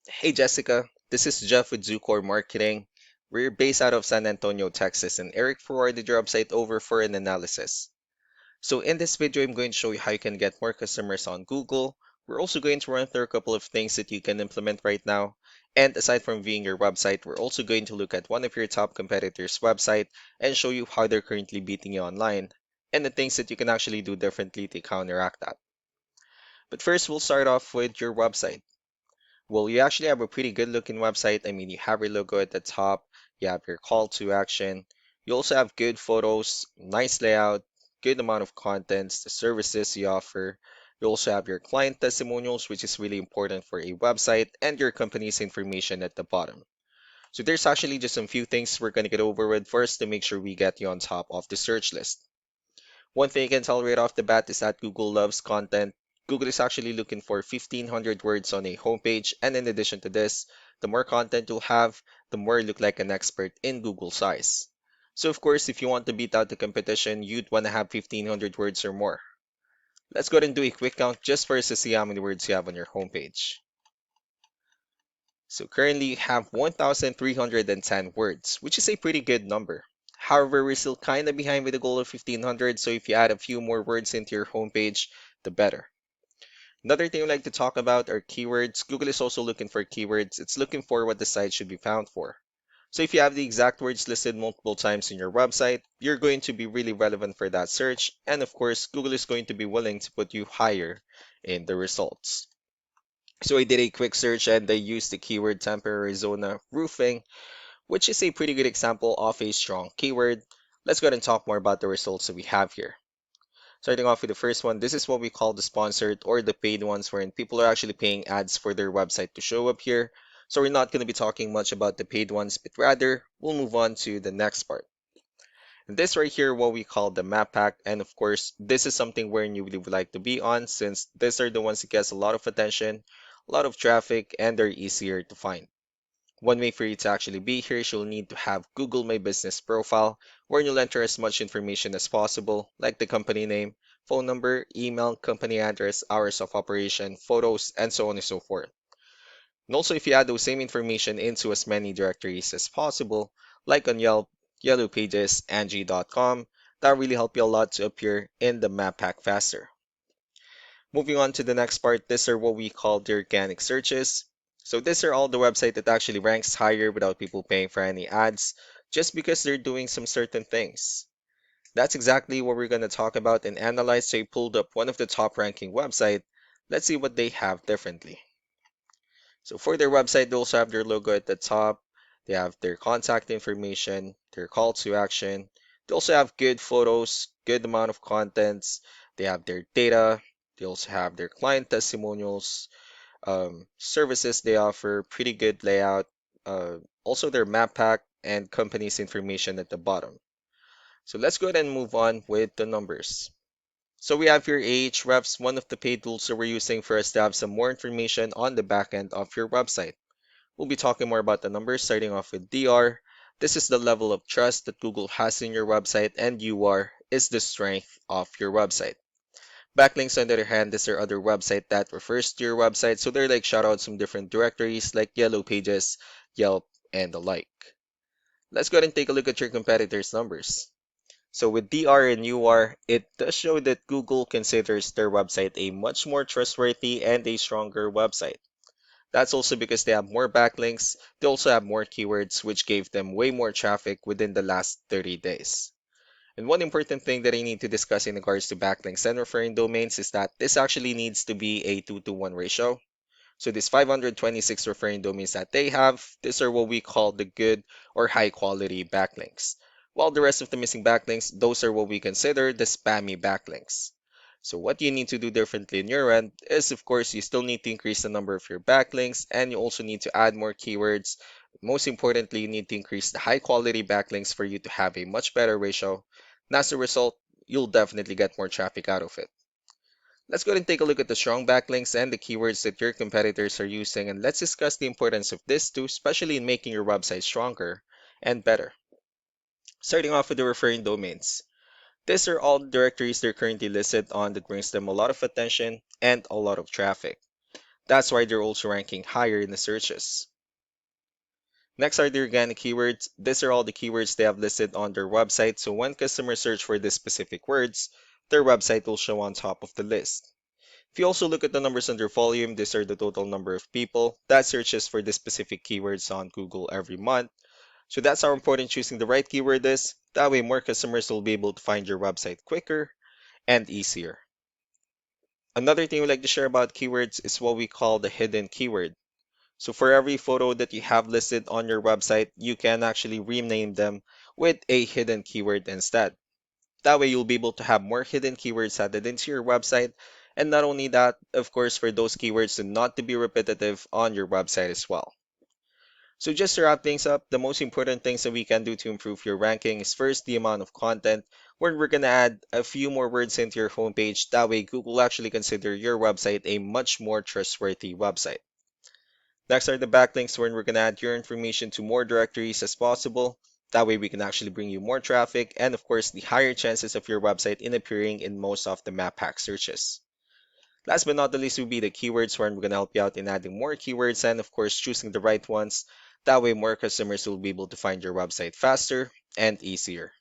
Hey Jessica, this is Jeff with Zucore Marketing. We're based out of San Antonio, Texas, and Eric forwarded your website over for an analysis. So in this video, I'm going to show you how you can get more customers on Google. We're also going to run through a couple of things that you can implement right now. And aside from viewing your website, we're also going to look at one of your top competitors' website and show you how they're currently beating you online and the things that you can actually do differently to counteract that. But first, we'll start off with your website. Well, you actually have a pretty good looking website. I mean, you have your logo at the top, you have your call to action, you also have good photos, nice layout, good amount of contents, the services you offer. You also have your client testimonials, which is really important for a website, and your company's information at the bottom. So there's actually just some few things we're going to get over with first to make sure we get you on top of the search list. One thing you can tell right off the bat is that Google loves content. Google is actually looking for 1,500 words on a homepage, and in addition to this, the more content you'll have, the more you look like an expert in Google's eyes. So of course, if you want to beat out the competition, you'd want to have 1,500 words or more. Let's go ahead and do a quick count just for us to see how many words you have on your homepage. So currently you have 1,310 words, which is a pretty good number. However, we're still kind of behind with the goal of 1,500, so if you add a few more words into your homepage, the better. Another thing I'd like to talk about are keywords. Google is also looking for keywords. It's looking for what the site should be found for. So if you have the exact words listed multiple times in your website, you're going to be really relevant for that search. And of course, Google is going to be willing to put you higher in the results. So I did a quick search and I used the keyword Tampa, Arizona roofing, which is a pretty good example of a strong keyword. Let's go ahead and talk more about the results that we have here. Starting off with the first one, this is what we call the sponsored or the paid ones, wherein people are actually paying ads for their website to show up here. So we're not going to be talking much about the paid ones, but rather we'll move on to the next part. This right here, what we call the map pack, and of course, this is something where you really would like to be on, since these are the ones that gets a lot of attention, a lot of traffic, and they're easier to find. One way for you to actually be here is you'll need to have Google My Business profile, where you'll enter as much information as possible, like the company name, phone number, email, company address, hours of operation, photos, and so on and so forth. And also, if you add those same information into as many directories as possible, like on Yelp, Yellow Pages, Angie.com, that really help you a lot to appear in the map pack faster. Moving on to the next part, these are what we call the organic searches. So these are all the website that actually ranks higher without people paying for any ads, just because they're doing some certain things. That's exactly what we're going to talk about and analyze. So I pulled up one of the top ranking website. Let's see what they have differently. So for their website, they also have their logo at the top. They have their contact information, their call to action. They also have good photos, good amount of contents. They have their data. They also have their client testimonials, services they offer, pretty good layout. Also their map pack and company's information at the bottom. So let's go ahead and move on with the numbers. So we have here Ahrefs, one of the paid tools that we're using for us to have some more information on the back end of your website. We'll be talking more about the numbers, starting off with DR. This is the level of trust that Google has in your website, and UR is the strength of your website. Backlinks, on the other hand, is their other website that refers to your website, so they're like shoutouts from different directories like Yellow Pages, Yelp, and the like. Let's go ahead and take a look at your competitors' numbers. So with DR and UR, it does show that Google considers their website a much more trustworthy and a stronger website. That's also because they have more backlinks, they also have more keywords, which gave them way more traffic within the last 30 days. And one important thing that I need to discuss in regards to backlinks and referring domains is that this actually needs to be a 2 to 1 ratio. So these 526 referring domains that they have, these are what we call the good or high quality backlinks. While the rest of the missing backlinks, those are what we consider the spammy backlinks. So what you need to do differently in your end is, of course, you still need to increase the number of your backlinks, and you also need to add more keywords. Most importantly, you need to increase the high quality backlinks for you to have a much better ratio. And as a result, you'll definitely get more traffic out of it. Let's go ahead and take a look at the strong backlinks and the keywords that your competitors are using, and let's discuss the importance of this too, especially in making your website stronger and better. Starting off with the referring domains. These are all the directories they're currently listed on that brings them a lot of attention and a lot of traffic. That's why they're also ranking higher in the searches. Next are the organic keywords. These are all the keywords they have listed on their website, so when customers search for these specific words, their website will show on top of the list. If you also look at the numbers under volume, these are the total number of people that searches for the specific keywords on Google every month. So that's how important choosing the right keyword is. That way more customers will be able to find your website quicker and easier. Another thing we like to share about keywords is what we call the hidden keyword. So for every photo that you have listed on your website, you can actually rename them with a hidden keyword instead. That way you'll be able to have more hidden keywords added into your website. And not only that, of course, for those keywords to not to be repetitive on your website as well. So just to wrap things up, the most important things that we can do to improve your ranking is first the amount of content, where we're gonna add a few more words into your homepage. That way Google will actually consider your website a much more trustworthy website. Next are the backlinks, where we're gonna add your information to more directories as possible. That way we can actually bring you more traffic and of course the higher chances of your website in appearing in most of the map hack searches. Last but not the least will be the keywords, where we're going to help you out in adding more keywords and of course choosing the right ones. That way more customers will be able to find your website faster and easier.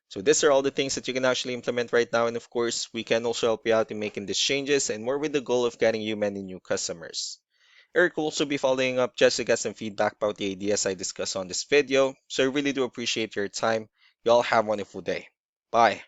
So these are all the things that you can actually implement right now, and of course we can also help you out in making these changes and more with the goal of getting you many new customers. Eric will also be following up just to get some feedback about the ideas I discussed on this video. So I really do appreciate your time. You all have a wonderful day. Bye.